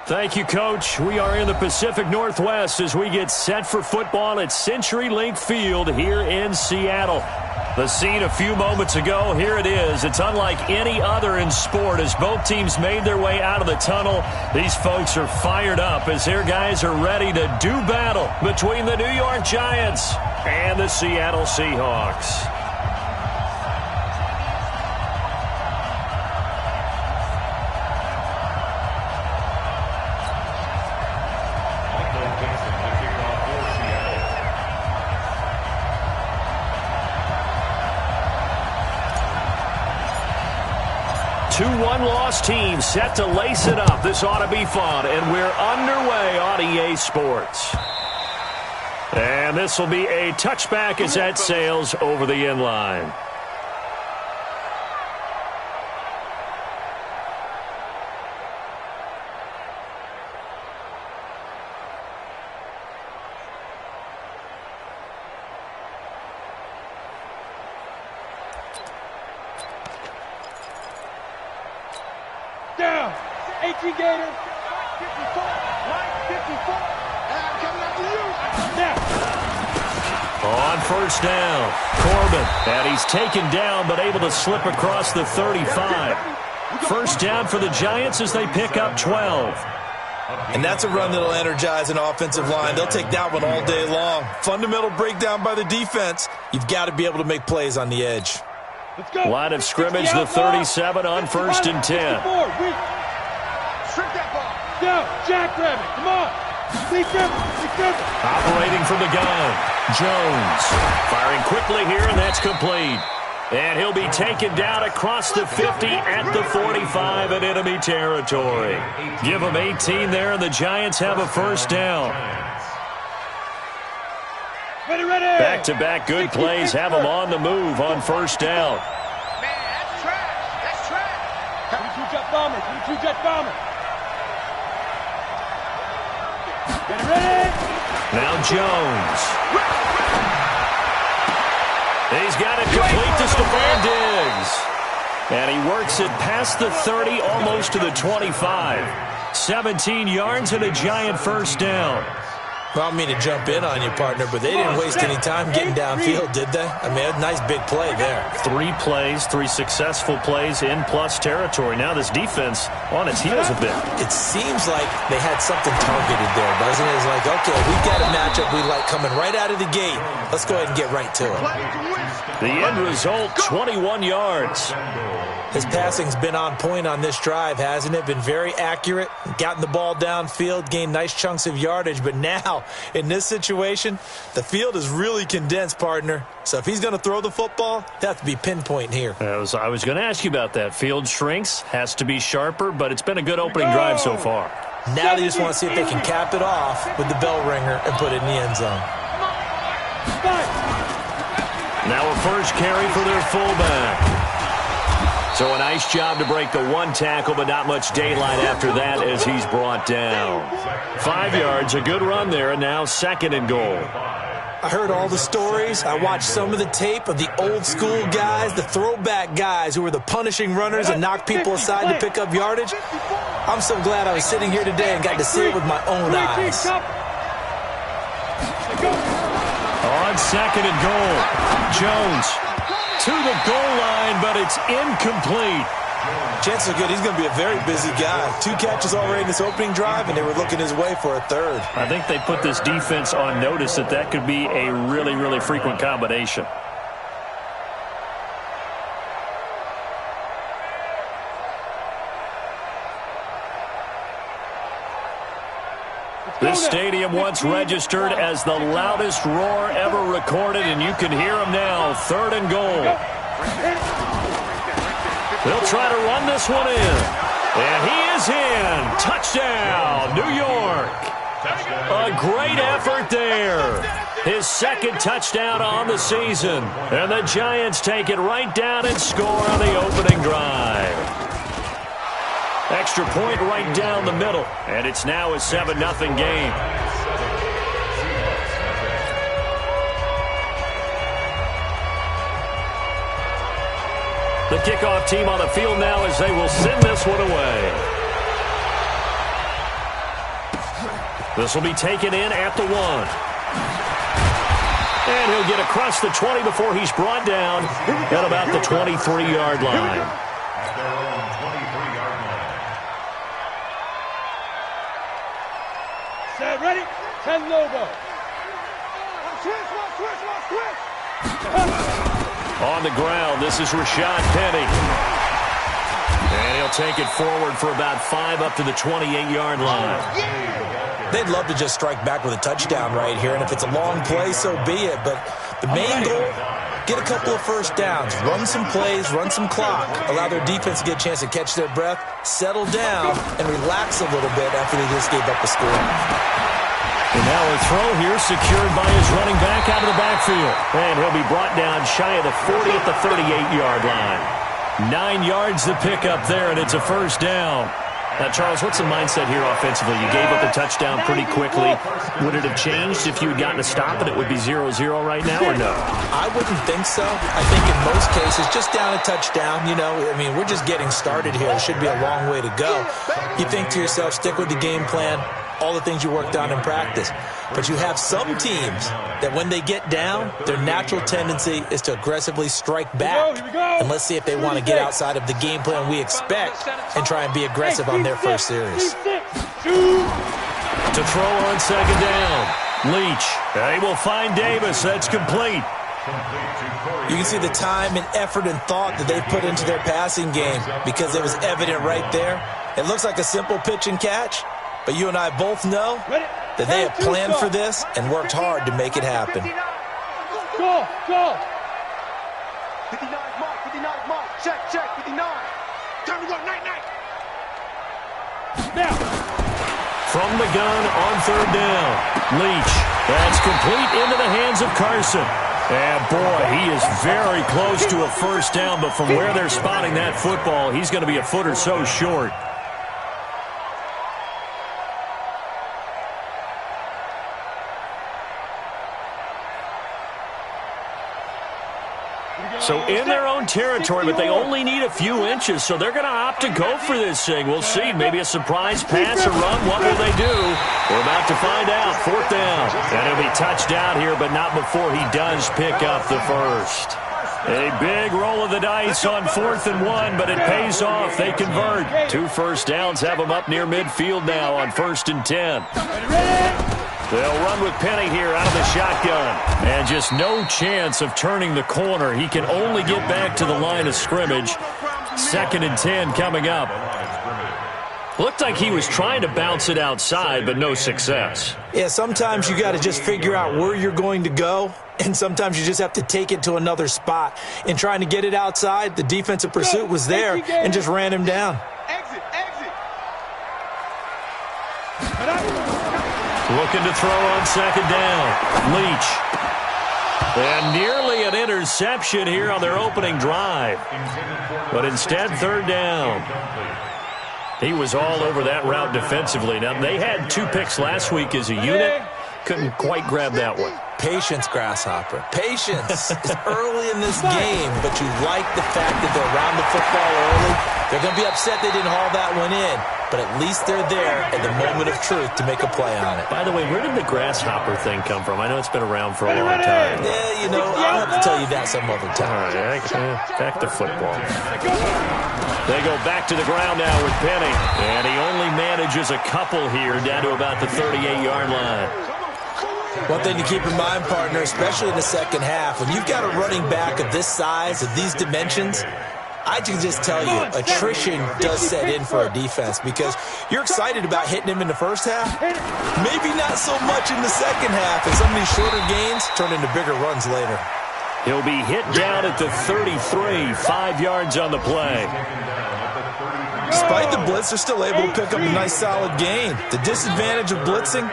Thank you, Coach. We are in the Pacific Northwest as we get set for football at CenturyLink Field here in Seattle. The scene a few moments ago, here it is. It's unlike any other in sport as both teams made their way out of the tunnel. These folks are fired up as their guys are ready to do battle between the New York Giants and the Seattle Seahawks. Two one-loss teams set to lace it up. This ought to be fun, and we're underway on EA Sports. And this will be a touchback as that sails over the end line. Down, 18 Gators, 54, line 54, and I'm coming after you. Now. On first down, Corbin, and he's taken down but able to slip across the 35. First down for the Giants as they pick up 12. And that's a run that'll energize an offensive line. They'll take that one all day long. Fundamental breakdown by the defense. You've got to be able to make plays on the edge. Line of scrimmage, the 37 on first and 10. Strip that ball. Down, jackrabbit, come on. Operating from the gun, Jones. Firing quickly here, and that's complete. And he'll be taken down across the 50 at the 45 in enemy territory. Give them 18 there, and the Giants have a first down. Ready. Back-to-back good plays have them on the move on first down. Man, that's trash. That's trash. 22 jet bombers. Get ready. Now Jones. He's got it complete to Stephon Diggs. And he works it past the 30, almost to the 25. 17 yards and a Giant first down. Well, I don't mean to jump in on you, partner, but they didn't waste any time getting downfield, did they? I mean, a nice big play there. 3 plays, 3 successful plays in plus territory. Now this defense on its heels a bit. It seems like they had something targeted there, doesn't it? It's like, okay, we've got a matchup we like coming right out of the gate. Let's go ahead and get right to it. The end result, 21 yards. His passing's been on point on this drive, hasn't it? Been very accurate, gotten the ball downfield, gained nice chunks of yardage. But now, in this situation, the field is really condensed, partner. So if he's going to throw the football, it has to be pinpoint here. I was going to ask you about that. Field shrinks, has to be sharper, but it's been a good opening drive so far. Now they just want to see if they can cap it off with the bell ringer and put it in the end zone. Now a first carry for their fullback. So a nice job to break the one tackle, but not much daylight after that as he's brought down. 5 yards, a good run there, and now second and goal. I heard all the stories. I watched some of the tape of the old school guys, the throwback guys who were the punishing runners and knocked people aside to pick up yardage. I'm so glad I was sitting here today and got to see it with my own eyes. On second and goal, Jones to the goal line, but it's incomplete. Chances are good he's going to be a very busy guy. 2 catches already in this opening drive, and they were looking his way for a third. I think they put this defense on notice that could be a really, really frequent combination. This stadium once registered as the loudest roar ever recorded, and you can hear them now. Third and goal. They'll try to run this one in. And he is in. Touchdown, New York. A great effort there. His second touchdown on the season. And the Giants take it right down and score on the opening drive. Extra point right down the middle, and it's now a 7-0 game. The kickoff team on the field now as they will send this one away. This will be taken in at the 1. And he'll get across the 20 before he's brought down at about the 23-yard line. Set, ready? 10 Lobo. Switch. On the ground, this is Rashad Penny. And he'll take it forward for about 5 up to the 28-yard line. They'd love to just strike back with a touchdown right here, and if it's a long play, so be it. But the main goal, get a couple of first downs, run some plays, run some clock, allow their defense to get a chance to catch their breath, settle down, and relax a little bit after they just gave up a score. And now a throw here secured by his running back out of the backfield. And he'll be brought down shy of the 40 at the 38-yard line. 9 yards to pick up there, and it's a first down. Now, Charles, what's the mindset here offensively? You gave up a touchdown pretty quickly. Would it have changed if you had gotten a stop and it would be 0-0 right now, or no? I wouldn't think so. I think in most cases, just down a touchdown, we're just getting started here. It should be a long way to go. You think to yourself, stick with the game plan, all the things you worked on in practice. But you have some teams that when they get down, their natural tendency is to aggressively strike back. And let's see if they want to get outside of the game plan we expect and try and be aggressive on their first series. To throw on second down, Leach. They will find Davis. That's complete. You can see the time and effort and thought that they put into their passing game because it was evident right there. It looks like a simple pitch and catch, but you and I both know that they have planned for this and worked hard to make it happen. Go! 59 mark, check, 59. Time to go, night. Now. From the gun on third down, Leach. That's complete into the hands of Carson. And boy, he is very close to a first down, but from where they're spotting that football, he's going to be a foot or so short. So in their own territory, but they only need a few inches, so they're going to opt to go for this thing. We'll see. Maybe a surprise pass or run. What will they do? We're about to find out. Fourth down. And he'll be touched out here, but not before he does pick up the first. A big roll of the dice on 4th and 1, but it pays off. They convert. 2 first downs have them up near midfield now on 1st and 10. They'll run with Penny here out of the shotgun. And just no chance of turning the corner. He can only get back to the line of scrimmage. 2nd and 10 coming up. Looked like he was trying to bounce it outside, but no success. Yeah, sometimes you got to just figure out where you're going to go, and sometimes you just have to take it to another spot. In trying to get it outside, the defensive pursuit was there and just ran him down. Exit. Looking to throw on second down. Leach. And nearly an interception here on their opening drive. But instead, third down. He was all over that route defensively. Now, they had 2 picks last week as a unit. Couldn't quite grab that one. Patience, Grasshopper. Patience. It's early in this game, but you like the fact that they're around the football early. They're going to be upset they didn't haul that one in, but at least they're there at the moment of truth to make a play on it. By the way, where did the Grasshopper thing come from? I know it's been around for a long time. Yeah, I'll have to tell you that some other time. All right, back to football. They go back to the ground now with Penny, and he only manages a couple here down to about the 38-yard line. One thing to keep in mind, partner, especially in the second half, when you've got a running back of this size, of these dimensions, I can just tell you, attrition does set in for a defense because you're excited about hitting him in the first half. Maybe not so much in the second half, and some of these shorter gains turn into bigger runs later. He'll be hit down at the 33, 5 yards on the play. Despite the blitz, they're still able to pick up a nice solid gain. The disadvantage of blitzing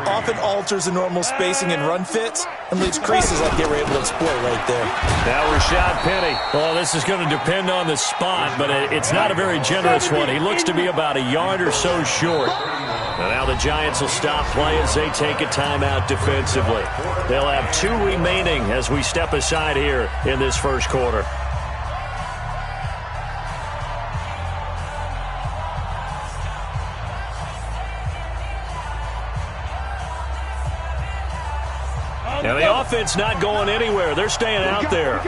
often alters the normal spacing and run fits and leaves creases like they were able to exploit right there. Now Rashad Penny. Well, this is going to depend on the spot, but it's not a very generous one. He looks to be about a yard or so short. And now the Giants will stop play as they take a timeout defensively. They'll have 2 remaining as we step aside here in this first quarter. And the offense not going anywhere. They're staying out there.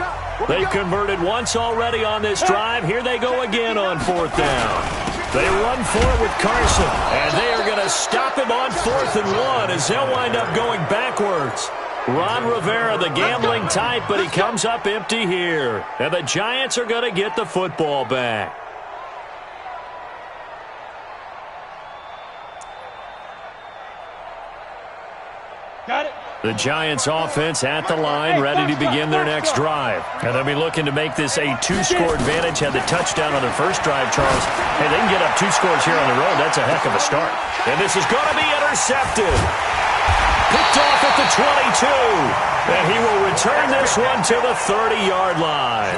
They've converted once already on this drive. Here they go again on 4th down. They run for it with Carson, and they are going to stop him on 4th and 1 as they'll wind up going backwards. Ron Rivera, the gambling type, but he comes up empty here. And the Giants are going to get the football back. Got it. The Giants offense at the line, ready to begin their next drive. And they'll be looking to make this a 2-score advantage. Had the touchdown on their first drive, Charles. Hey, they can get up 2 scores here on the road. That's a heck of a start. And this is going to be intercepted. Picked off at the 22. And he will return this one to the 30-yard line.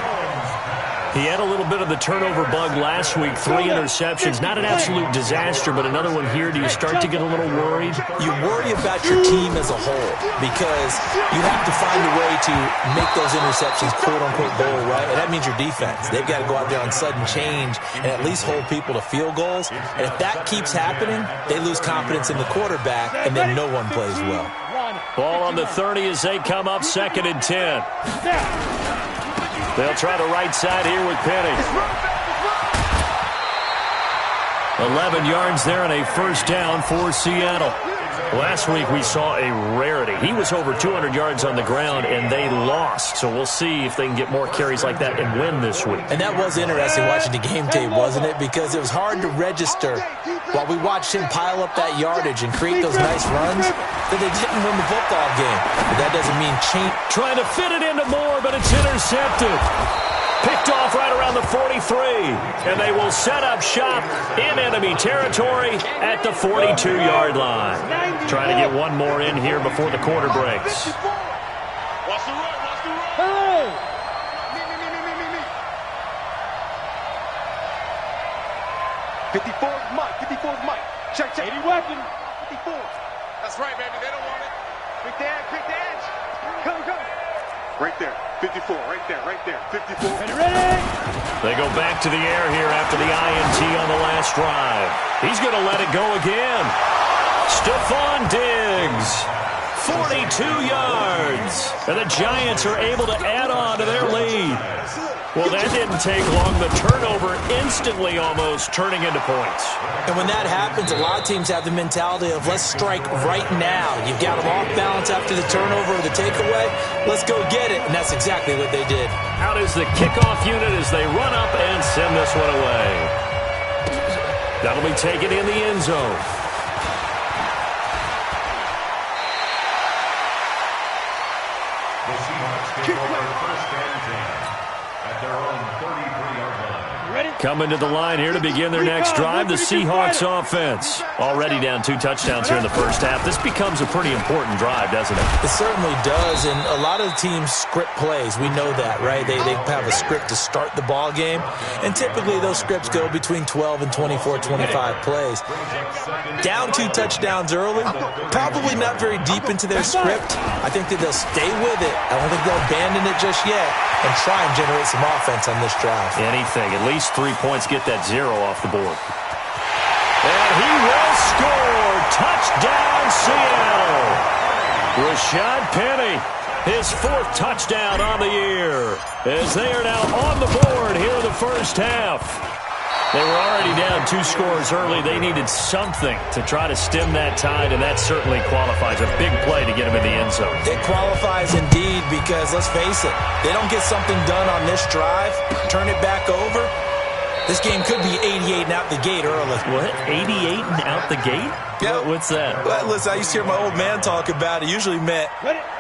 He had a little bit of the turnover bug last week, 3 interceptions. Not an absolute disaster, but another one here. Do you start to get a little worried? You worry about your team as a whole because you have to find a way to make those interceptions quote-unquote go away, and that means your defense. They've got to go out there on sudden change and at least hold people to field goals. And if that keeps happening, they lose confidence in the quarterback, and then no one plays well. Ball on the 30 as they come up 2nd and 10. They'll try the right side here with Penny. 11 yards there and a first down for Seattle. Last week we saw a rarity. He was over 200 yards on the ground, and they lost. So we'll see if they can get more carries like that and win this week. And that was interesting watching the game tape, wasn't it? Because it was hard to register while we watched him pile up that yardage and create those nice runs that they didn't win the football game. But that doesn't mean change. Trying to fit it into Moore, but it's intercepted. Picked off right around the 43. And they will set up shop in enemy territory at the 42-yard line. Trying to get one more in here before the quarter breaks. Watch the run, watch the run. Hey! Me. 54 is Mike, 54 is Mike. Check. 80 weapon. 54. That's right, baby. They don't want it. Quick the edge. Come. Right there. 54, right there. 54. Ready? They go back to the air here after the INT on the last drive. He's going to let it go again. Stephon Diggs, 42 yards. And the Giants are able to add on to their lead. Well, that didn't take long. The turnover instantly almost turning into points. And when that happens, a lot of teams have the mentality of let's strike right now. You've got them off balance after the turnover or the takeaway. Let's go get it. And that's exactly what they did. Out is the kickoff unit as they run up and send this one away. That'll be taken in the end zone. The Seahawks take over 1st and 10 at their own 33-yard line. Coming to the line here to begin their next drive, the Seahawks offense. Already down 2 touchdowns here in the first half. This becomes a pretty important drive, doesn't it? It certainly does, and a lot of the teams script plays. We know that, right? They have a script to start the ball game, and typically those scripts go between 12 and 24, 25 plays. Down 2 touchdowns early, probably not very deep into their script. I think that they'll stay with it. I don't think they'll abandon it just yet and try and generate some offense on this drive. Anything, at least 3 points, get that 0 off the board. And he will score. Touchdown, Seattle. Rashad Penny, his 4th touchdown on the year, as they are now on the board here in the first half. They were already down 2 scores early. They needed something to try to stem that tide, and that certainly qualifies. A big play to get them in the end zone. It qualifies indeed because, let's face it, they don't get something done on this drive, turn it back over. This game could be 88 and out the gate early. What? 88 and out the gate? Yeah. What's that? Well, listen, I used to hear my old man talk about it. Usually meant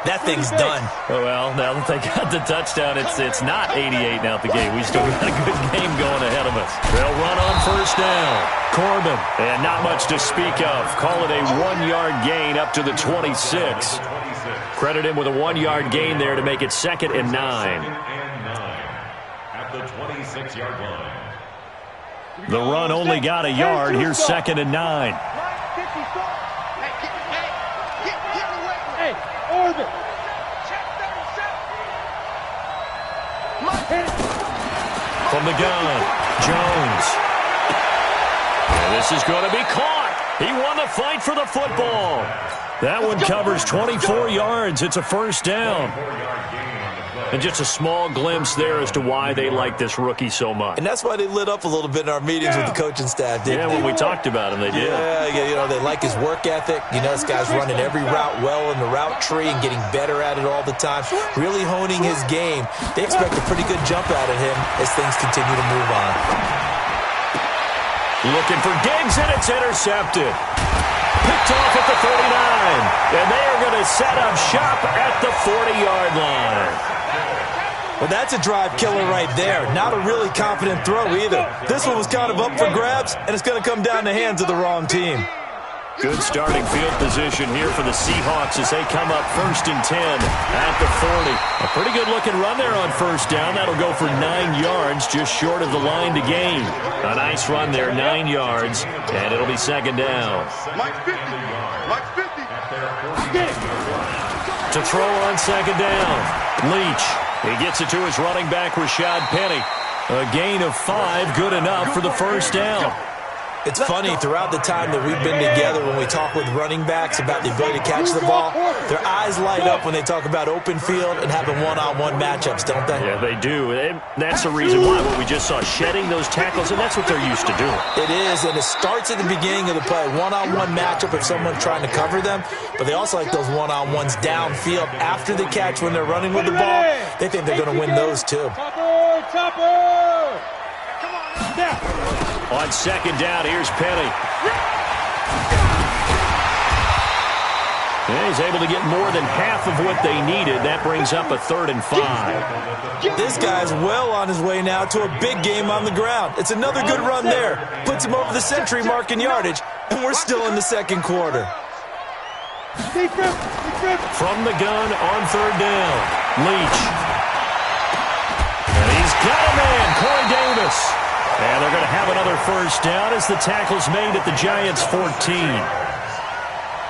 that thing's done. Oh, well, now that they got the touchdown, it's not 88 and out the gate. We still got a good game going ahead of us. They'll run on first down. Corbin, and not much to speak of. Call it a 1-yard gain up to the 26. Credit him with a 1-yard gain there to make it 2nd and 9. At the 26-yard line. The run only got a yard. Here's 2nd and 9. Hey, Orbit. From the gun, Jones. And this is going to be caught. He won the fight for the football. That one covers 24 yards. It's a first down. And just a small glimpse there as to why they like this rookie so much. And that's why they lit up a little bit in our meetings with the coaching staff, didn't they? When we talked about him, they did. Yeah, they like his work ethic. This guy's running every route well in the route tree and getting better at it all the time, really honing his game. They expect a pretty good jump out of him as things continue to move on. Looking for Diggs, and it's intercepted. Picked off at the 49, and they are going to set up shop at the 40-yard line. Well, that's a drive killer right there. Not a really confident throw either. This one was kind of up for grabs, and it's going to come down the hands of the wrong team. Good starting field position here for the Seahawks as they come up 1st and 10 at the 40. A pretty good-looking run there on first down. That'll go for 9 yards, just short of the line to gain. A nice run there, 9 yards, and it'll be second down. Mike 50. Mike 50. To throw on second down, Leach. He gets it to his running back, Rashad Penny. A gain of 5, good enough for the first down. It's funny, throughout the time that we've been together, when we talk with running backs about the ability to catch the ball, their eyes light up when they talk about open field and having one-on-one matchups, don't they? Yeah, they do. And that's the reason why what we just saw, shedding those tackles, and that's what they're used to doing. It is, and it starts at the beginning of the play, one-on-one matchup if someone's trying to cover them, but they also like those one-on-ones downfield after the catch when they're running with the ball. They think they're going to win those, too. On second down, here's Penny. And he's able to get more than half of what they needed. That brings up a 3rd and 5. This guy's well on his way now to a big game on the ground. It's another good run there. Puts him over the century mark in yardage, and we're still in the second quarter. From the gun on 3rd down, Leach. And he's got a man, Corey Davis. And they're going to have another first down as the tackle's made at the Giants' 14.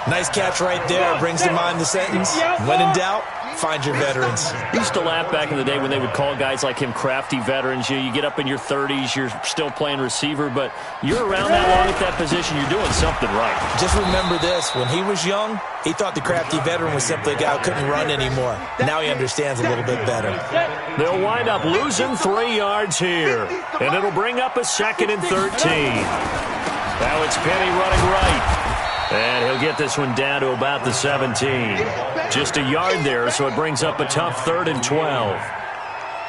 Nice catch right there. Brings to mind the sentence, when in doubt, find your veterans. I used to laugh back in the day when they would call guys like him crafty veterans. You get up in your 30s, you're still playing receiver, but you're around that long at that position, you're doing something right. Just remember this. When he was young, he thought the crafty veteran was simply a guy who couldn't run anymore. Now he understands a little bit better. They'll wind up losing 3 yards here, and it'll bring up a 2nd and 13. Now it's Penny running right. And he'll get this one down to about the 17. Just a yard there, so it brings up a tough 3rd and 12.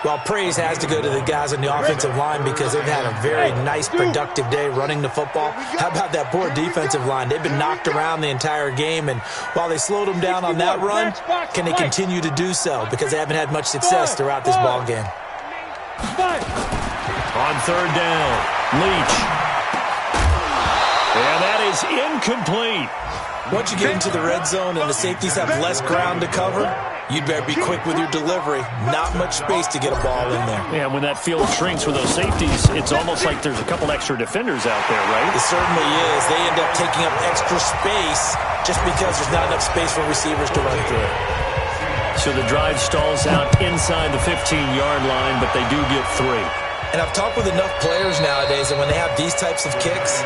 Well, praise has to go to the guys on the offensive line because they've had a very nice, productive day running the football. How about that poor defensive line? They've been knocked around the entire game, and while they slowed them down on that run, can they continue to do so? Because they haven't had much success throughout this ball game. On 3rd down, Leach. And that is incomplete. Once you get into the red zone and the safeties have less ground to cover, you'd better be quick with your delivery. Not much space to get a ball in there. Yeah, when that field shrinks with those safeties, it's almost like there's a couple extra defenders out there, right? It certainly is. They end up taking up extra space just because there's not enough space for receivers to run through. So the drive stalls out inside the 15-yard line, but they do get 3. And I've talked with enough players nowadays that when they have these types of kicks,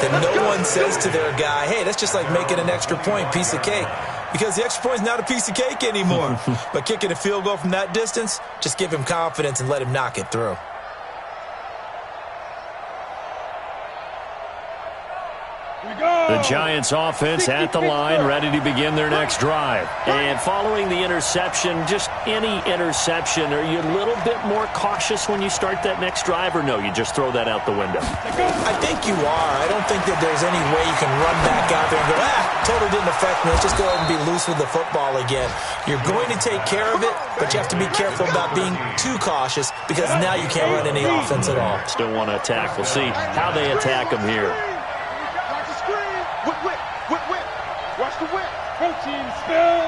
that no one says to their guy, hey, that's just like making an extra point, piece of cake. Because the extra point is not a piece of cake anymore. But kicking a field goal from that distance, just give him confidence and let him knock it through. The Giants offense at the line, ready to begin their next drive. And following the interception, just any interception, are you a little bit more cautious when you start that next drive, or no, you just throw that out the window? I think you are. I don't think that there's any way you can run back out there and go, totally didn't affect me. Let's just go ahead and be loose with the football again. You're going to take care of it, but you have to be careful about being too cautious because now you can't run any offense at all. Still want to attack. We'll see how they attack them here. Whip. Watch the whip. Protein spill.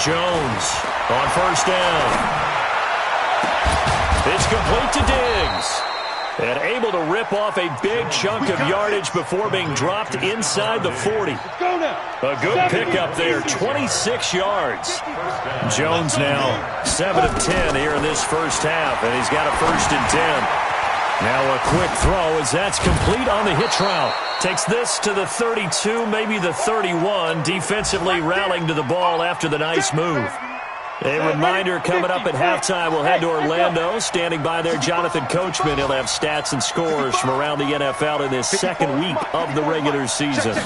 Jones on first down. It's complete to Diggs. And able to rip off a big chunk of yardage before being dropped inside the 40. A good pickup there, 26 yards. Jones now 7 of 10 here in this first half, and he's got a 1st and 10. Now a quick throw as that's complete on the hitch route Takes this to the 32, maybe the 31, defensively rallying to the ball after the nice move. A reminder coming up at halftime, we'll head to Orlando. Standing by there, Jonathan Coachman. He'll have stats and scores from around the NFL in this second week of the regular season.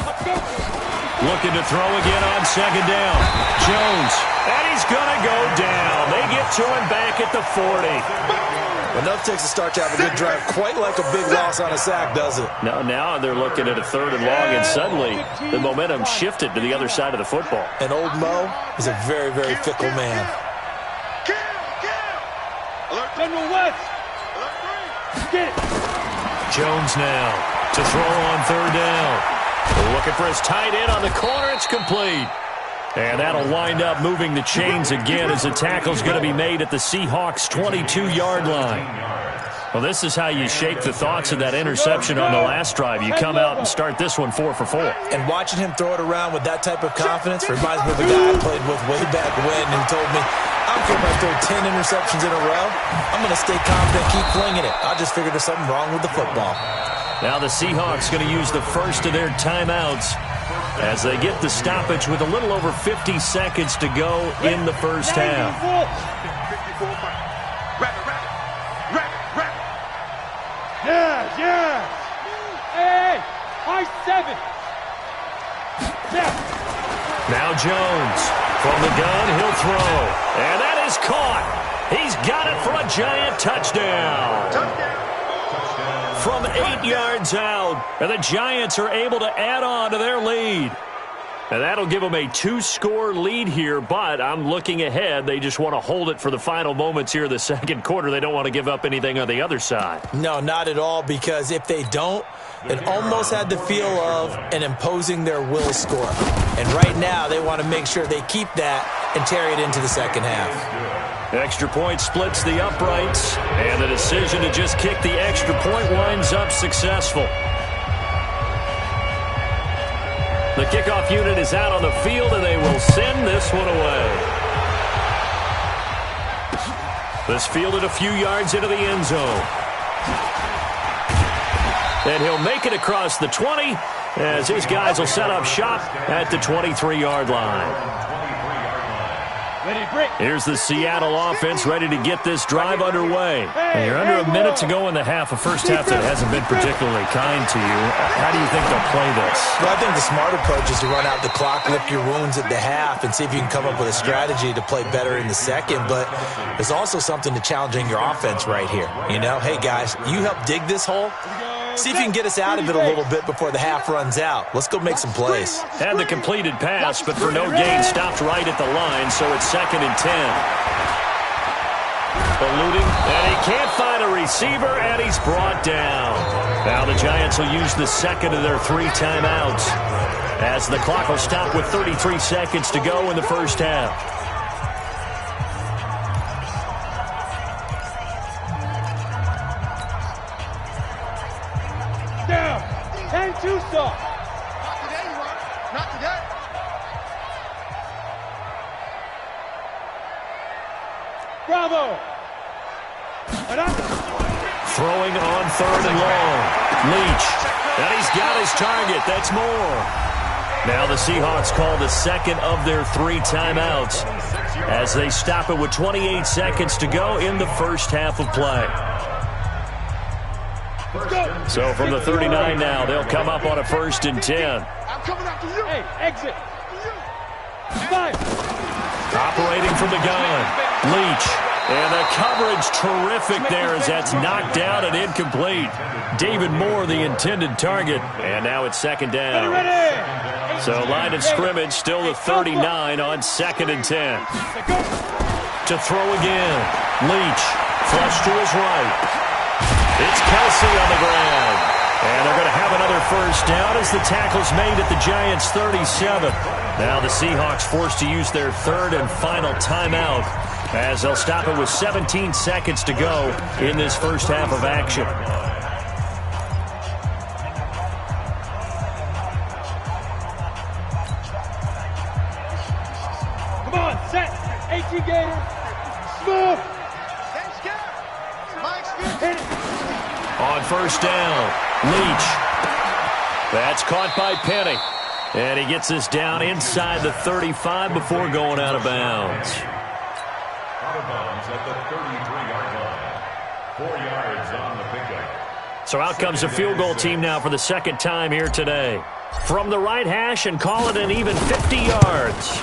Looking to throw again on second down. Jones, and he's going to go down. They get to him back at the 40. Enough takes to start to have a good drive. Quite like a big loss on a sack, does it? Now they're looking at a 3rd and long, and suddenly the momentum shifted to the other side of the football. And old Mo is a very, very fickle man. Alert General West. Get it. Jones now to throw on 3rd down. Looking for his tight end on the corner. It's complete. And that'll wind up moving the chains again as the tackle's going to be made at the Seahawks' 22-yard line. Well, this is how you shake the thoughts of that interception on the last drive. You come out and start this one 4 for 4. And watching him throw it around with that type of confidence reminds me of a guy I played with way back when who told me, I don't care if I throw 10 interceptions in a row. I'm going to stay confident, keep flinging it. I just figured there's something wrong with the football. Now the Seahawks going to use the first of their timeouts as they get the stoppage with a little over 50 seconds to go in the first half. Yeah. Hey, high 7. Yeah. Now Jones from the gun, he'll throw. And that is caught. He's got it for a giant touchdown. From 8 yards out, and the Giants are able to add on to their lead. And that'll give them a 2-score lead here, but I'm looking ahead. They just want to hold it for the final moments here in the second quarter. They don't want to give up anything on the other side. No, not at all, because if they don't, it almost had the feel of an imposing their will score. And right now, they want to make sure they keep that and carry it into the second half. Extra point splits the uprights, and the decision to just kick the extra point winds up successful. The kickoff unit is out on the field, and they will send this one away. This fielded a few yards into the end zone. And he'll make it across the 20 as his guys will set up shop at the 23-yard line. Here's the Seattle offense ready to get this drive underway. And you're under a minute to go in the half, a first half that hasn't been particularly kind to you. How do you think they'll play this? Well, I think the smart approach is to run out the clock, lick your wounds at the half, and see if you can come up with a strategy to play better in the second. But there's also something to challenging your offense right here. You know, hey, guys, you help dig this hole. See if you can get us out of it a little bit before the half runs out. Let's go make some plays. Had the completed pass, but for no gain, stopped right at the line, so it's 2nd and 10. Eluding, and he can't find a receiver, and he's brought down. Now the Giants will use the second of their 3 timeouts as the clock will stop with 33 seconds to go in the first half. Not today, you are. Not today. Bravo. Throwing on 3rd and long. Leach. And he's got his target. That's more. Now the Seahawks call the second of their 3 timeouts as they stop it with 28 seconds to go in the first half of play. So from the 39 now, they'll come up on a 1st and 10. I'm coming after you. Hey, exit. 5. Operating from the gun. Leach. And the coverage terrific there as that's knocked down and incomplete. David Moore, the intended target. And now it's 2nd down. So line of scrimmage still the 39 on 2nd and 10. To throw again. Leach. Flush to his right. It's Kelsey on the ground. And they're going to have another first down as the tackle's made at the Giants' 37. Now the Seahawks forced to use their 3rd and final timeout as they'll stop it with 17 seconds to go in this first half of action. Come on, set. 18 Gator. Smooth. On 1st down, Leach. That's caught by Penny. And he gets this down inside the 35 before going out of bounds. Out of bounds at the 33-yard line. 4 yards on the pickup. So out comes the field goal team now for the second time here today. From the right hash and call it an even 50 yards.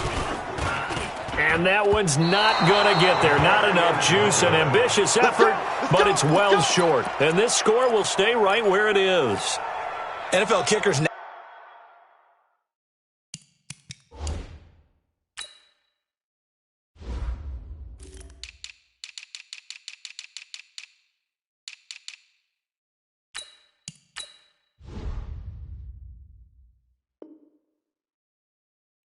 And that one's not going to get there. Not enough juice. An ambitious effort, but it's well short. And this score will stay right where it is. NFL kickers now.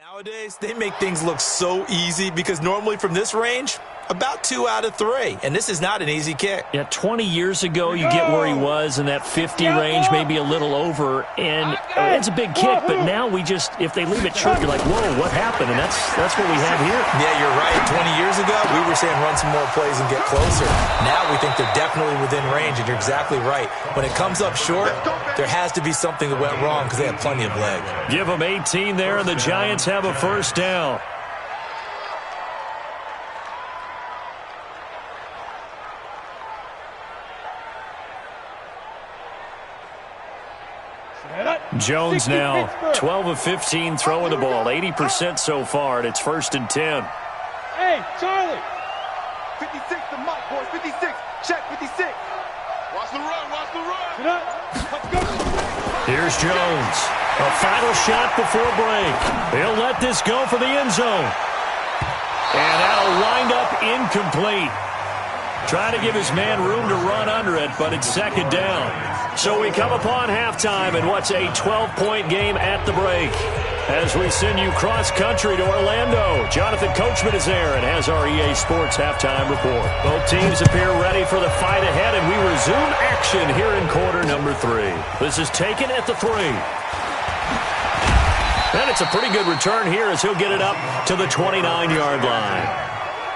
Nowadays, they make things look so easy because normally from this range, about 2 out of 3. And this is not an easy kick. Yeah, 20 years ago, you get where he was in that 50 range, maybe a little over. And it's a big kick, but now we just, if they leave it short, you're like, whoa, what happened? And that's what we have here. Yeah, you're right. 20 years ago, we were saying run some more plays and get closer. Now we think they're definitely within range, and you're exactly right. When it comes up short, there has to be something that went wrong because they have plenty of leg. Give them 18 there, and the Giants have a first down. Jones now 12 of 15 throwing the ball, 80% so far, and it's 1st and 10. Hey, Charlie. 56 to Mike, boys. 56. Check 56. Watch the run. Watch the run. Let's go. Here's Jones. A final shot before break. He'll let this go for the end zone. And that'll wind up incomplete. Trying to give his man room to run under it, but it's 2nd down. So we come upon halftime in what's a 12-point game at the break. As we send you cross-country to Orlando, Jonathan Coachman is there and has our EA Sports halftime report. Both teams appear ready for the fight ahead, and we resume action here in quarter number 3. This is taken at the 3. And it's a pretty good return here as he'll get it up to the 29-yard line.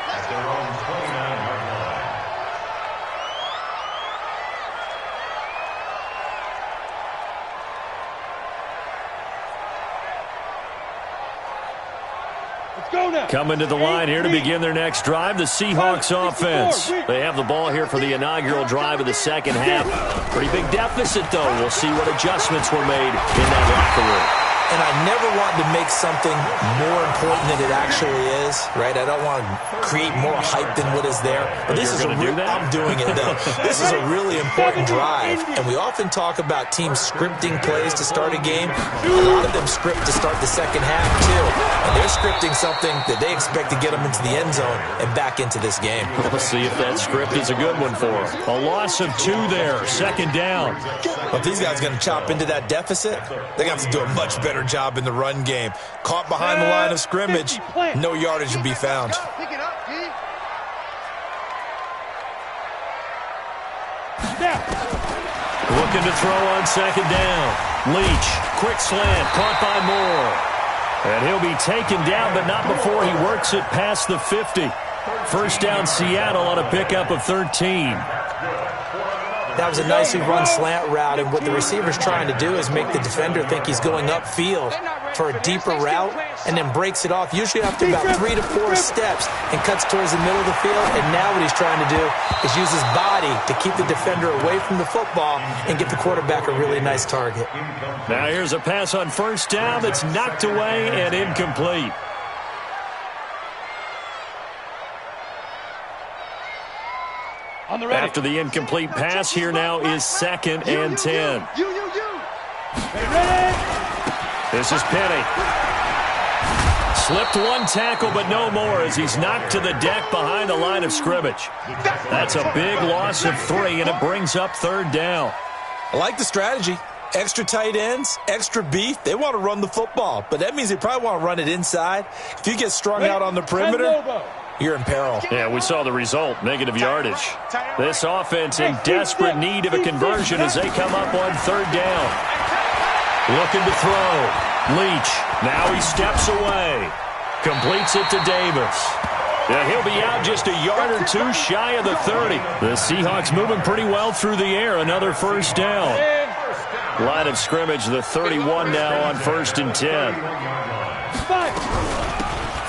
At their own 29-yard line. Coming to the line here to begin their next drive, the Seahawks offense. They have the ball here for the inaugural drive of the second half. Pretty big deficit, though. We'll see what adjustments were made in that locker room. And I never want to make something more important than it actually is, right? I don't want to create more hype than what is there. But this is I'm doing it, though. This is a really important drive. And we often talk about teams scripting plays to start a game. A lot of them script to start the second half, too. And they're scripting something that they expect to get them into the end zone and back into this game. We'll see if that script is a good one for them. A loss of 2 there, 2nd down. But if these guys are going to chop into that deficit, they're going to have to do a much better job in the run game. Caught behind the line of scrimmage, no yardage to be found. Looking to throw on 2nd down. Leach, quick slant, caught by Moore. And he'll be taken down, but not before he works it past the 50. First down Seattle on a pickup of 13. That was a nicely run slant route, and what the receiver's trying to do is make the defender think he's going upfield for a deeper route and then breaks it off, usually after about 3 to 4 steps, and cuts towards the middle of the field. And now what he's trying to do is use his body to keep the defender away from the football and get the quarterback a really nice target. Now here's a pass on 1st down that's knocked away and incomplete. After the incomplete pass, here now is 2nd and 10. This is Penny. Slipped one tackle, but no more as he's knocked to the deck behind the line of scrimmage. That's a big loss of 3, and it brings up 3rd down. I like the strategy. Extra tight ends, extra beef. They want to run the football, but that means they probably want to run it inside. If you get strung out on the perimeter, you're in peril. Yeah, we saw the result, negative yardage. This offense in desperate need of a conversion as they come up on 3rd down. Looking to throw. Leach. Now he steps away. Completes it to Davis. Yeah, he'll be out just a yard or 2 shy of the 30. The Seahawks moving pretty well through the air. Another first down. Line of scrimmage, the 31 now on 1st and 10.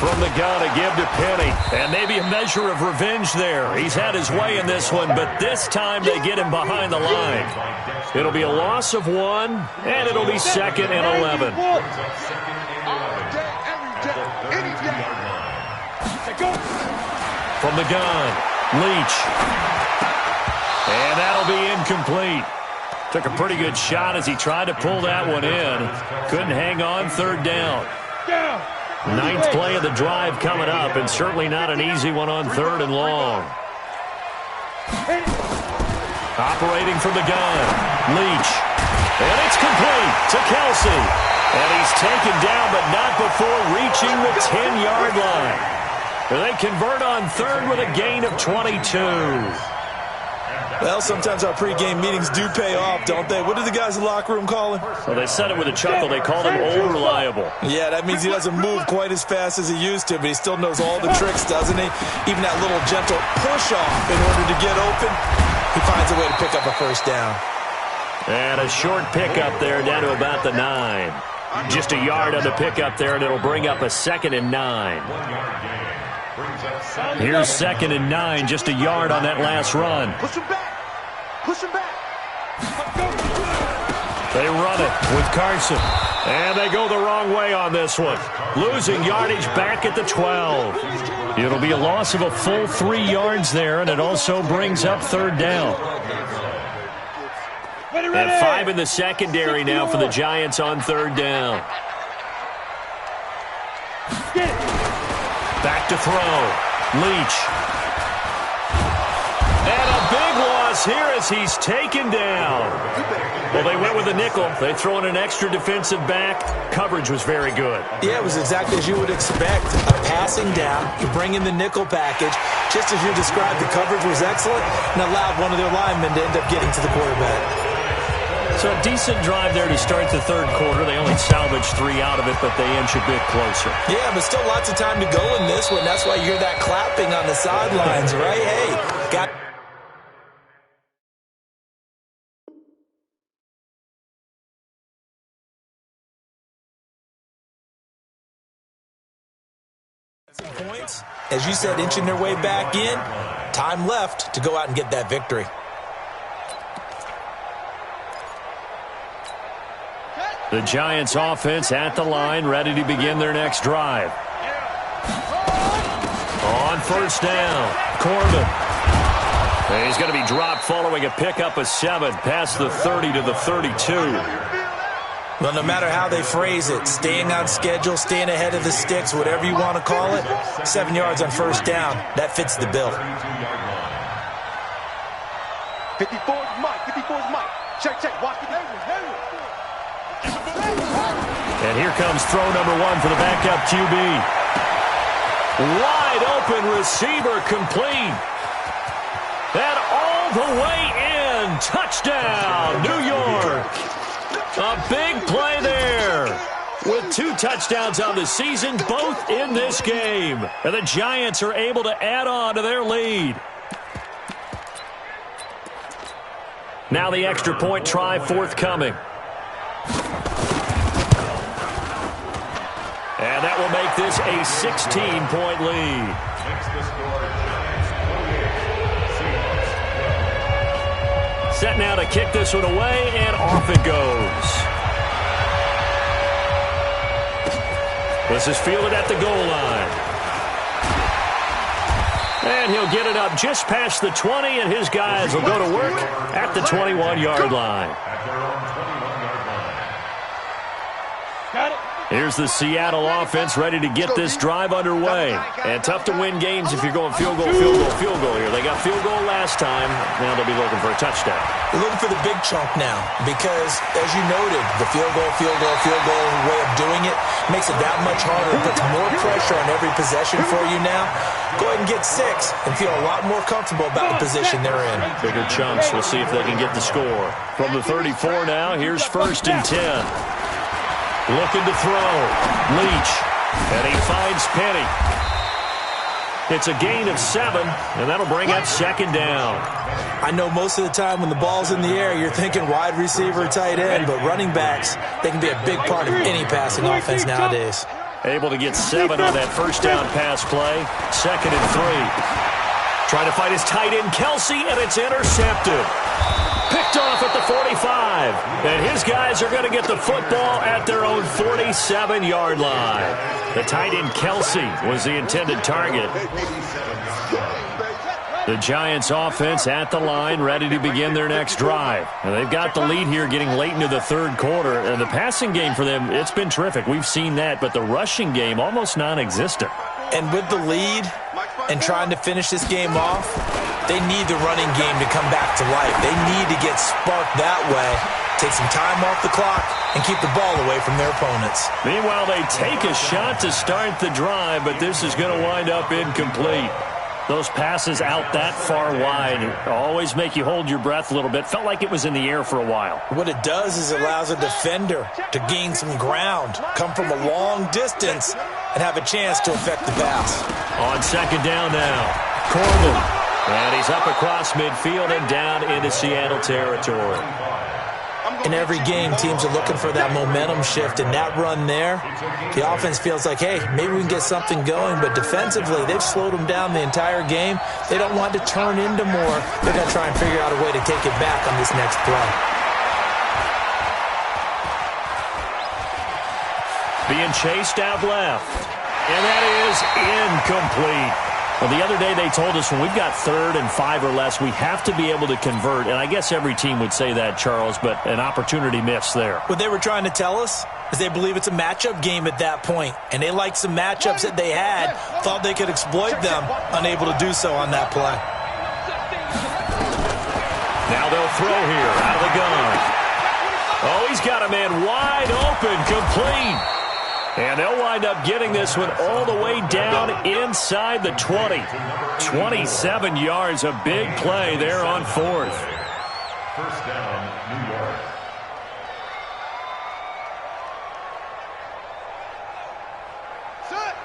From the gun, a give to Penny. And maybe a measure of revenge there. He's had his way in this one, but this time they get him behind the line. It'll be a loss of 1, and it'll be 2nd and 11. From the gun, Leach. And that'll be incomplete. Took a pretty good shot as he tried to pull that one in. Couldn't hang on, 3rd down. 9th play of the drive coming up, and certainly not an easy one on 3rd and long. Operating from the gun, Leach. And it's complete to Kelsey. And he's taken down, but not before reaching the 10-yard line. They convert on 3rd with a gain of 22. Well, sometimes our pregame meetings do pay off, don't they? What do the guys in the locker room call him? Well, they said it with a chuckle. They called him old reliable. Yeah, that means he doesn't move quite as fast as he used to, but he still knows all the tricks, doesn't he? Even that little gentle push-off in order to get open, he finds a way to pick up a 1st down. And a short pickup there down to about the 9. Just a yard on the pickup there, and it'll bring up a 2nd and 9. Here's 2nd and 9, just a yard on that last run. Push him back. Push him back. They run it with Carson. And they go the wrong way on this one. Losing yardage back at the 12. It'll be a loss of a full 3 yards there, and it also brings up 3rd down. And 5 in the secondary now for the Giants on 3rd down. Back to throw. Leach. And a big loss here as he's taken down. Well, they went with a nickel. They throw in an extra defensive back. Coverage was very good. Yeah, it was exactly as you would expect. A passing down. You bring in the nickel package. Just as you described, the coverage was excellent and allowed one of their linemen to end up getting to the quarterback. So a decent drive there to start the 3rd quarter. They only salvaged 3 out of it, but they inch a bit closer. Yeah, but still lots of time to go in this one. That's why you hear that clapping on the sidelines, right? Hey, got... points. As you said, inching their way back in. Time left to go out and get that victory. The Giants offense at the line, ready to begin their next drive. On 1st down, Corbin. He's going to be dropped following a pickup of 7 past the 30 to the 32. Well, no matter how they phrase it, staying on schedule, staying ahead of the sticks, whatever you want to call it, 7 yards on 1st down, that fits the bill. 54's Mike. 54's Mike. Check, check. Watch the game. And here comes throw number 1 for the backup QB. Wide open receiver complete. And all the way in. Touchdown, New York. A big play there. With 2 touchdowns on the season, both in this game. And the Giants are able to add on to their lead. Now the extra point try forthcoming. And that will make this a 16-point lead. Set now to kick this one away, and off it goes. This is fielded at the goal line. And he'll get it up just past the 20, and his guys will go to work at the 21-yard line. Got it. Here's the Seattle offense ready to get this drive underway. And tough to win games if you're going field goal here. They got field goal last time. Now they'll be looking for a touchdown. They're looking for the big chunk now because, as you noted, the field goal way of doing it makes it that much harder. It puts more pressure on every possession for you now. Go ahead and get 6 and feel a lot more comfortable about the position they're in. Bigger chunks. We'll see if they can get the score. From the 34 now, here's 1st and 10. Looking to throw. Leach. And he finds Penny. It's a gain of 7, and that'll bring up second down. I know most of the time when the ball's in the air, you're thinking wide receiver, tight end, but running backs, they can be a big part of any passing offense nowadays. Able to get 7 on that first down pass play. 2nd and 3. Trying to find his tight end, Kelsey, and it's intercepted. Picked off at the 45. And his guys are going to get the football at their own 47-yard line. The tight end, Kelsey, was the intended target. The Giants offense at the line, ready to begin their next drive. And they've got the lead here getting late into the third quarter. And the passing game for them, it's been terrific. We've seen that. But the rushing game, almost non-existent. And with the lead and trying to finish this game off, they need the running game to come back to life. They need to get sparked that way, take some time off the clock, and keep the ball away from their opponents. Meanwhile, they take a shot to start the drive, but this is going to wind up incomplete. Those passes out that far wide always make you hold your breath a little bit. Felt like it was in the air for a while. What it does is it allows a defender to gain some ground, come from a long distance, and have a chance to affect the pass. On second down now, Corbin. And he's up across midfield and down into Seattle territory. In every game, teams are looking for that momentum shift, and that run there, the offense feels like, hey, maybe we can get something going, but defensively, they've slowed them down the entire game. They don't want to turn into more. They're going to try and figure out a way to take it back on this next play. Being chased out left, and that is incomplete. Well, the other day they told us when we've got 3rd and 5 or less, we have to be able to convert. And I guess every team would say that, Charles, but an opportunity missed there. What they were trying to tell us is they believe it's a matchup game at that point. And they liked some matchups that they had, thought they could exploit them, unable to do so on that play. Now they'll throw here out of the gun. Oh, he's got a man wide open, complete. And they'll wind up getting this one all the way down inside the 20. 27 yards, a big play there on 4th. First down, New York. Set.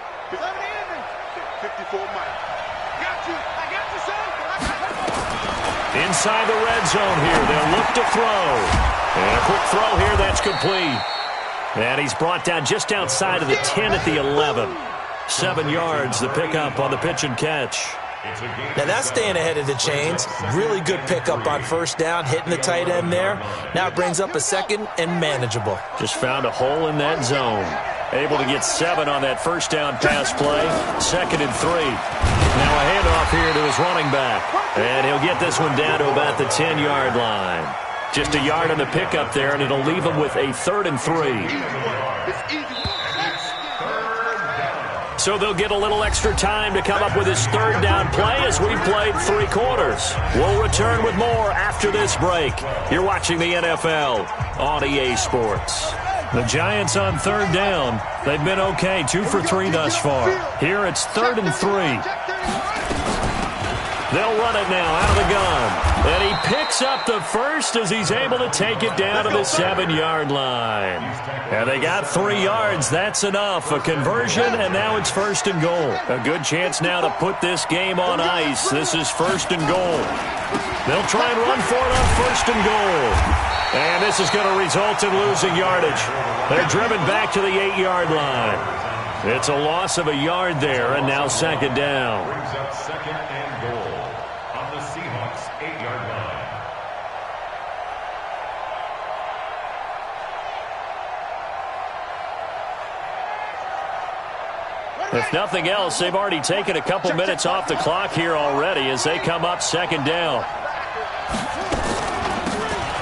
54 Mike. Got you. I got you, son. Inside the red zone here. They'll look to throw. And a quick throw here. That's complete. And he's brought down just outside of the 10 at the 11. 7 yards, the pickup on the pitch and catch. Now that's staying ahead of the chains. Really good pickup on first down, hitting the tight end there. Now it brings up a 2nd and manageable. Just found a hole in that zone. Able to get 7 on that first down pass play. 2nd and 3. Now a handoff here to his running back. And he'll get this one down to about the 10-yard line. Just a yard on the pickup there, and it'll leave him with a 3rd and 3. So they'll get a little extra time to come up with his 3rd down play as we've played 3 quarters. We'll return with more after this break. You're watching the NFL on EA Sports. The Giants on 3rd down. They've been okay, 2 for 3 thus far. Here it's 3rd and 3. They'll run it now out of the gun. And he picks up the first as he's able to take it down to the 7-yard line. And they got 3 yards. That's enough. A conversion, and now it's 1st and goal. A good chance now to put this game on ice. This is 1st and goal. They'll try and run for it on 1st and goal. And this is going to result in losing yardage. They're driven back to the 8-yard line. It's a loss of a yard there, and now 2nd down. Brings up 2nd and goal on the Seahawks 8-yard line. If nothing else, they've already taken a couple minutes off the clock here already as they come up 2nd down.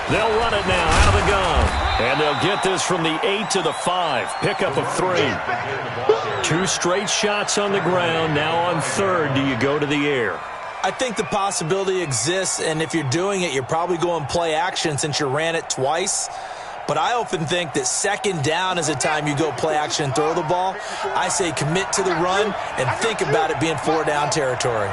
They'll run it now out of the gun. And they'll get this from the 8 to the 5. Pickup of 3. 2 straight shots on the ground. Now on 3rd, do you go to the air? I think the possibility exists, and if you're doing it, you're probably going play action since you ran it twice. But I often think that 2nd down is a time you go play action and throw the ball. I say commit to the run and think about it being 4-down territory.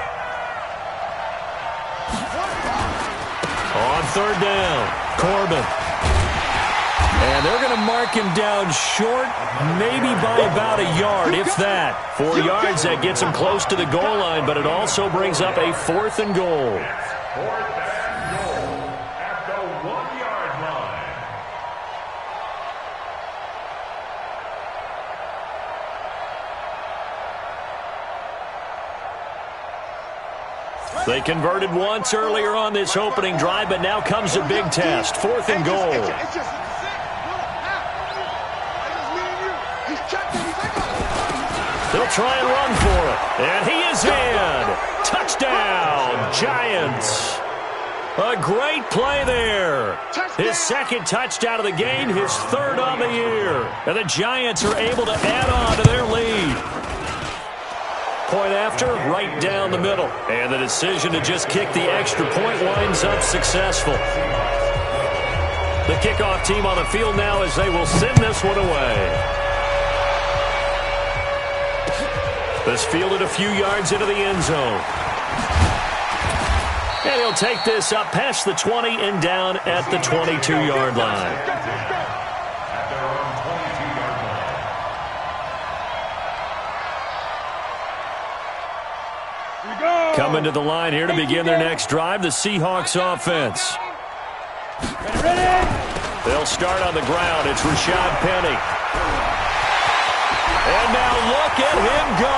On 3rd down, Corbin. And they're going to mark him down short, maybe by about a yard, if that. 4 yards, that gets him close to the goal line, but it also brings up a 4th and goal. 4th and goal at the 1-yard line. They converted once earlier on this opening drive, but now comes a big test. 4th and goal. They'll try and run for it. And he is in. Touchdown, Giants. A great play there. His 2nd touchdown of the game, his 3rd on the year. And the Giants are able to add on to their lead. Point after, right down the middle. And the decision to just kick the extra point winds up successful. The kickoff team on the field now as they will send this one away. This fielded a few yards into the end zone. And he'll take this up past the 20 and down at the 22-yard line. At their own 22-yard line. Coming to the line here to begin their next drive, the Seahawks offense. They'll start on the ground. It's Rashad Penny. And now look at him go.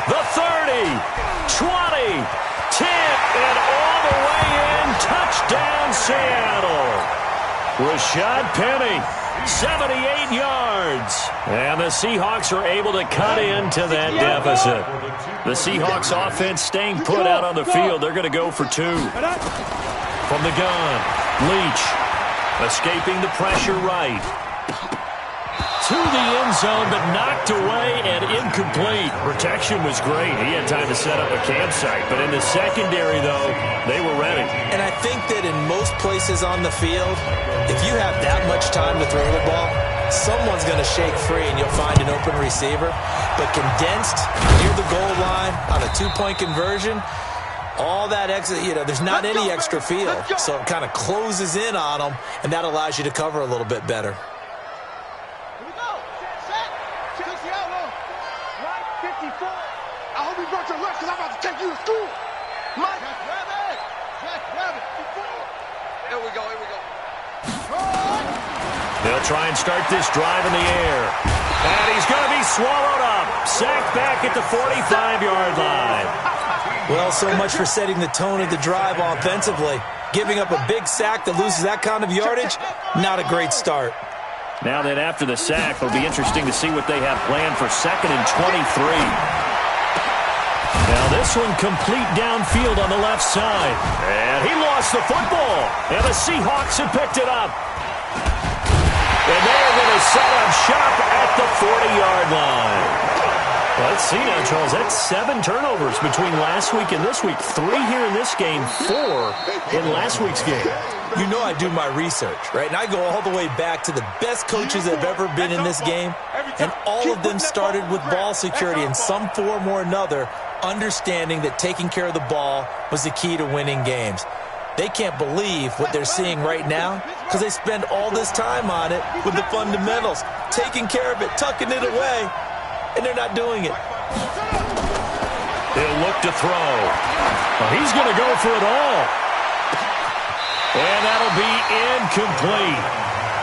The 30, 20, 10, and all the way in. Touchdown, Seattle. Rashad Penny, 78 yards. And the Seahawks are able to cut into that deficit. The Seahawks offense staying put out on the field. They're going to go for 2. From the gun, Leach escaping the pressure right. To the end zone, but knocked away and incomplete. Protection was great. He had time to set up a campsite. But in the secondary, though, they were ready. And I think that in most places on the field, if you have that much time to throw the ball, someone's going to shake free and you'll find an open receiver. But condensed near the goal line on a 2-point conversion, all that extra, there's not any extra field. So it kind of closes in on them, and that allows you to cover a little bit better. I hope you brought your lunch because I'm about to take you to school. Mike. Here we go. They'll try and start this drive in the air. And he's going to be swallowed up. Sacked back at the 45-yard line. Well, so much for setting the tone of the drive offensively. Giving up a big sack that loses that kind of yardage, not a great start. Now that after the sack, it'll be interesting to see what they have planned for 2nd and 23. Now this one complete downfield on the left side. And he lost the football. And the Seahawks have picked it up. And they are going to set up shop at the 40-yard line. Let's see now, Charles. That's 7 turnovers between last week and this week. 3 here in this game, 4 in last week's game. You know I do my research, right? And I go all the way back to the best coaches that have ever been in this game. And all of them started with ball security in some form or another, understanding that taking care of the ball was the key to winning games. They can't believe what they're seeing right now because they spend all this time on it with the fundamentals, taking care of it, tucking it away, and they're not doing it. He'll look to throw. Well, he's going to go for it all. And that'll be incomplete.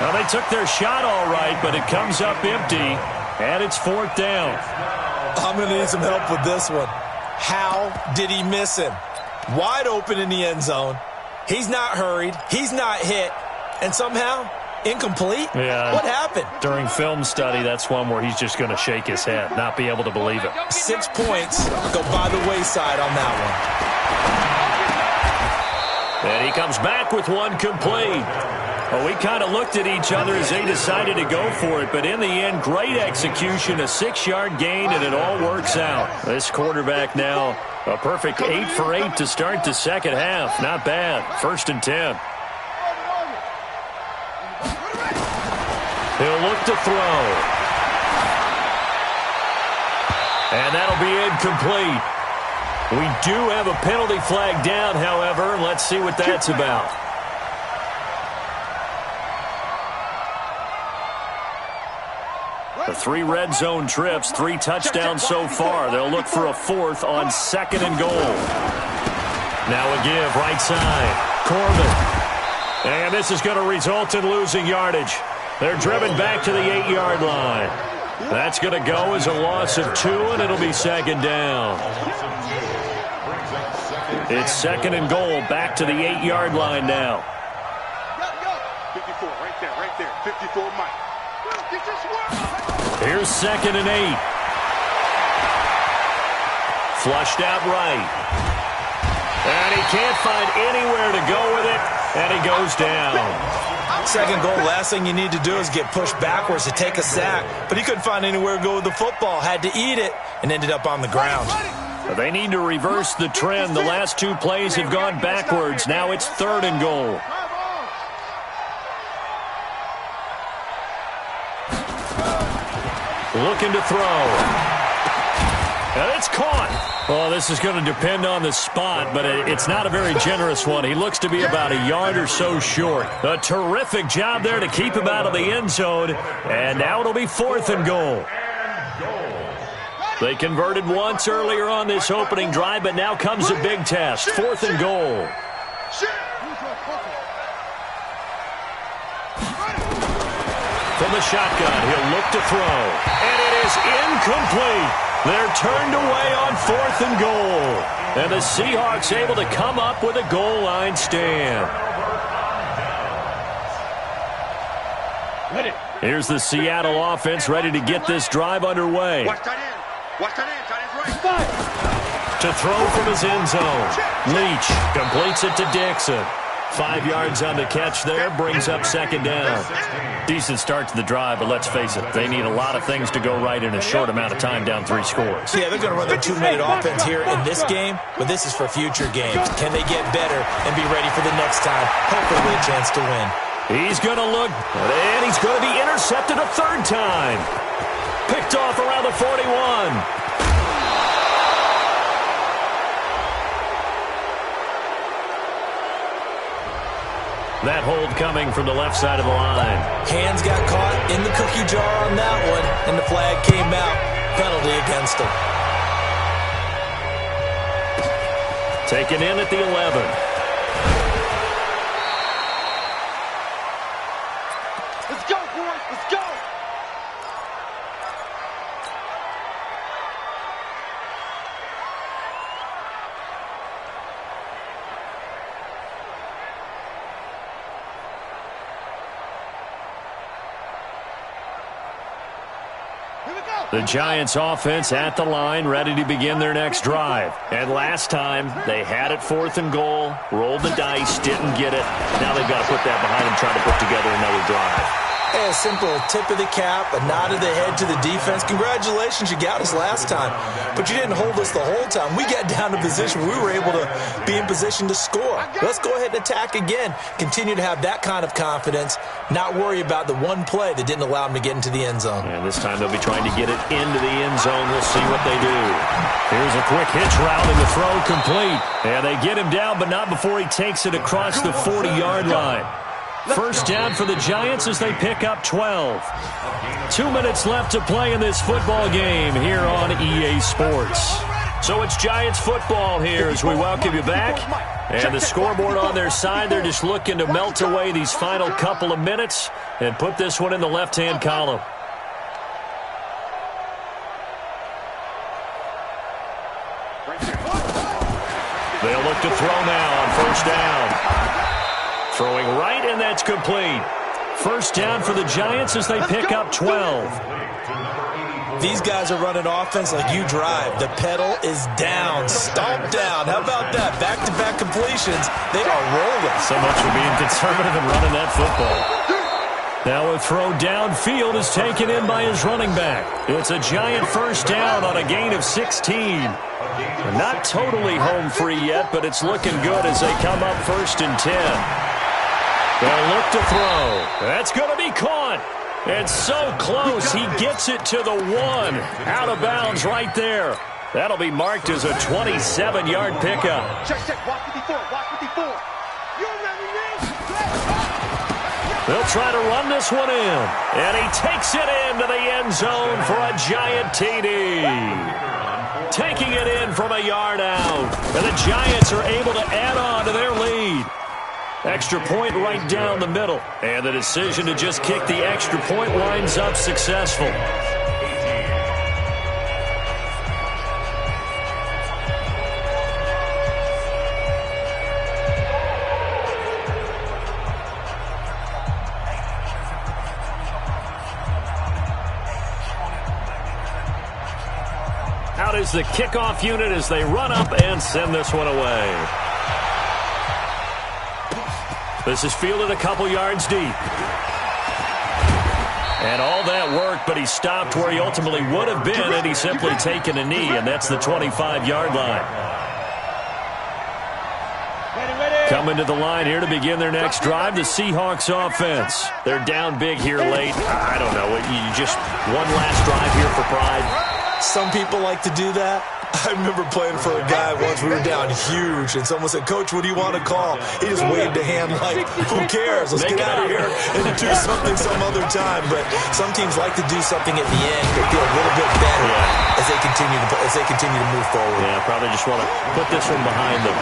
Now, they took their shot all right, but it comes up empty, and it's 4th down. I'm going to need some help with this one. How did he miss him? Wide open in the end zone. He's not hurried. He's not hit. And somehow, incomplete? Yeah. What happened? During film study, that's one where he's just going to shake his head, not be able to believe it. 6 points go by the wayside on that one. And he comes back with one complete. Well, we kind of looked at each other as they decided to go for it, but in the end, great execution, a 6-yard gain, and it all works out. This quarterback now, a perfect 8 for 8 to start the second half. Not bad. 1st and 10. He'll look to throw. And that'll be incomplete. We do have a penalty flag down, however. Let's see what that's about. The 3 red zone trips, 3 touchdowns so far. They'll look for a 4th on 2nd and goal. Now a give, right side. Corbin. And this is going to result in losing yardage. They're driven back to the 8-yard line. That's going to go as a loss of 2, and it'll be 2nd down. It's 2nd and goal, back to the 8-yard line now. 54, right there, 54, Mike. Here's 2nd and 8. Flushed out right. And he can't find anywhere to go with it, and he goes down. 2nd goal, last thing you need to do is get pushed backwards to take a sack. But he couldn't find anywhere to go with the football, had to eat it, and ended up on the ground. They need to reverse the trend. The last 2 plays have gone backwards. Now it's 3rd and goal. Looking to throw. And it's caught. Well, this is going to depend on the spot, but it's not a very generous one. He looks to be about a yard or so short. A terrific job there to keep him out of the end zone. And now it'll be 4th and goal. They converted once earlier on this opening drive, but now comes a big test. 4th and goal. From the shotgun, he'll look to throw. And it is incomplete. They're turned away on 4th and goal. And the Seahawks able to come up with a goal line stand. Here's the Seattle offense ready to get this drive underway. Watch that in. Watch that in. Tight end's right. To throw from his end zone. Leach completes it to Dixon. 5 yards on the catch there, brings up 2nd down. Decent start to the drive, but let's face it, they need a lot of things to go right in a short amount of time, down 3 scores. Yeah, they're going to run their 2-minute offense here in this game, but this is for future games. Can they get better and be ready for the next time? Hopefully with a chance to win. He's going to look, and he's going to be intercepted a 3rd time. Picked off around the 41. That hold coming from the left side of the line. Hands got caught in the cookie jar on that one, and the flag came out. Penalty against him. Taken in at the 11. Let's go, boys. Let's go. The Giants offense at the line, ready to begin their next drive. And last time, they had it 4th and goal, rolled the dice, didn't get it. Now they've got to put that behind them, try to put together another drive. A simple tip of the cap, a nod of the head to the defense. Congratulations, you got us last time. But you didn't hold us the whole time. We got down to position where we were able to be in position to score. Let's go ahead and attack again. Continue to have that kind of confidence, not worry about the one play that didn't allow them to get into the end zone. And this time they'll be trying to get it into the end zone. We'll see what they do. Here's a quick hitch route and the throw complete. And they get him down, but not before he takes it across the 40-yard line. 1st down for the Giants as they pick up 12. 2 minutes left to play in this football game here on EA Sports. So it's Giants football here as we welcome you back. And the scoreboard on their side, they're just looking to melt away these final couple of minutes and put this one in the left-hand column. They'll look to throw now on 1st down. Throwing right, and that's complete. 1st down for the Giants as they pick up 12. These guys are running offense like you drive. The pedal is down, stomped down. How about that? Back-to-back completions. They are rolling. So much for being conservative and running that football. Now a throw downfield is taken in by his running back. It's a Giant 1st down on a gain of 16. Not totally home free yet, but it's looking good as they come up 1st and 10. They'll look to throw. That's going to be caught. And so close, he gets it to the 1. Out of bounds right there. That'll be marked as a 27-yard pickup. Check, watch 54, watch 54. You ready, man? They'll try to run this one in. And he takes it into the end zone for a giant TD. Taking it in from a yard out. And the Giants are able to add on to their lead. Extra point right down the middle. And the decision to just kick the extra point winds up successful. Out is the kickoff unit as they run up and send this one away. This is fielded a couple yards deep. And all that worked, but he stopped where he ultimately would have been, and he's simply taken a knee, and that's the 25-yard line. Coming to the line here to begin their next drive, the Seahawks offense. They're down big here late. I don't know. You just one last drive here for pride. Some people like to do that. I remember playing for a guy once. We were down huge, and someone said, "Coach, what do you want to call?" He just waved a hand like, "Who cares? Let's get out of here and do something some other time." But some teams like to do something at the end to feel a little bit better as they continue to move forward. Yeah, probably just want to put this one behind them.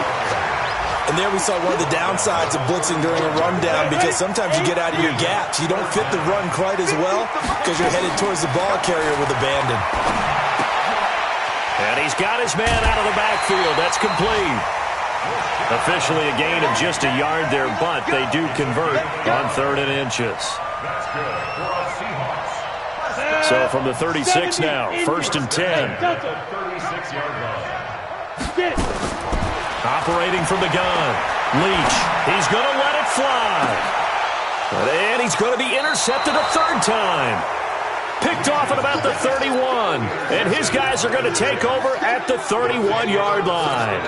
And there we saw one of the downsides of blitzing during a rundown, because sometimes you get out of your gaps. You don't fit the run quite as well because you're headed towards the ball carrier with abandon. And he's got his man out of the backfield. That's complete. Officially a gain of just a yard there, but they do convert on 3rd and inches. So from the 36 now, 1st and 10. Operating from the gun. Leach. He's going to let it fly. And he's going to be intercepted a 3rd time. Picked off at about the 31. And his guys are going to take over at the 31-yard line.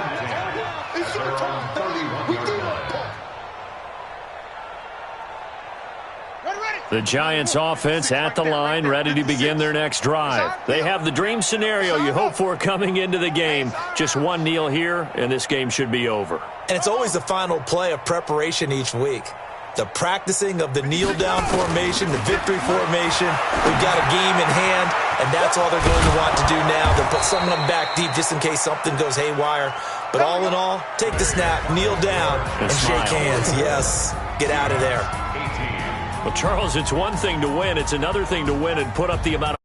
The Giants offense at the line, ready to begin their next drive. They have the dream scenario you hope for coming into the game. Just one kneel here, and this game should be over. And it's always the final play of preparation each week. The practicing of the kneel-down formation, the victory formation. We've got a game in hand, and that's all they're going to want to do now. They'll put someone back deep just in case something goes haywire. But all in all, take the snap, kneel down, and shake hands. Yes, get out of there. Well, Charles, it's one thing to win. It's another thing to win and put up the amount of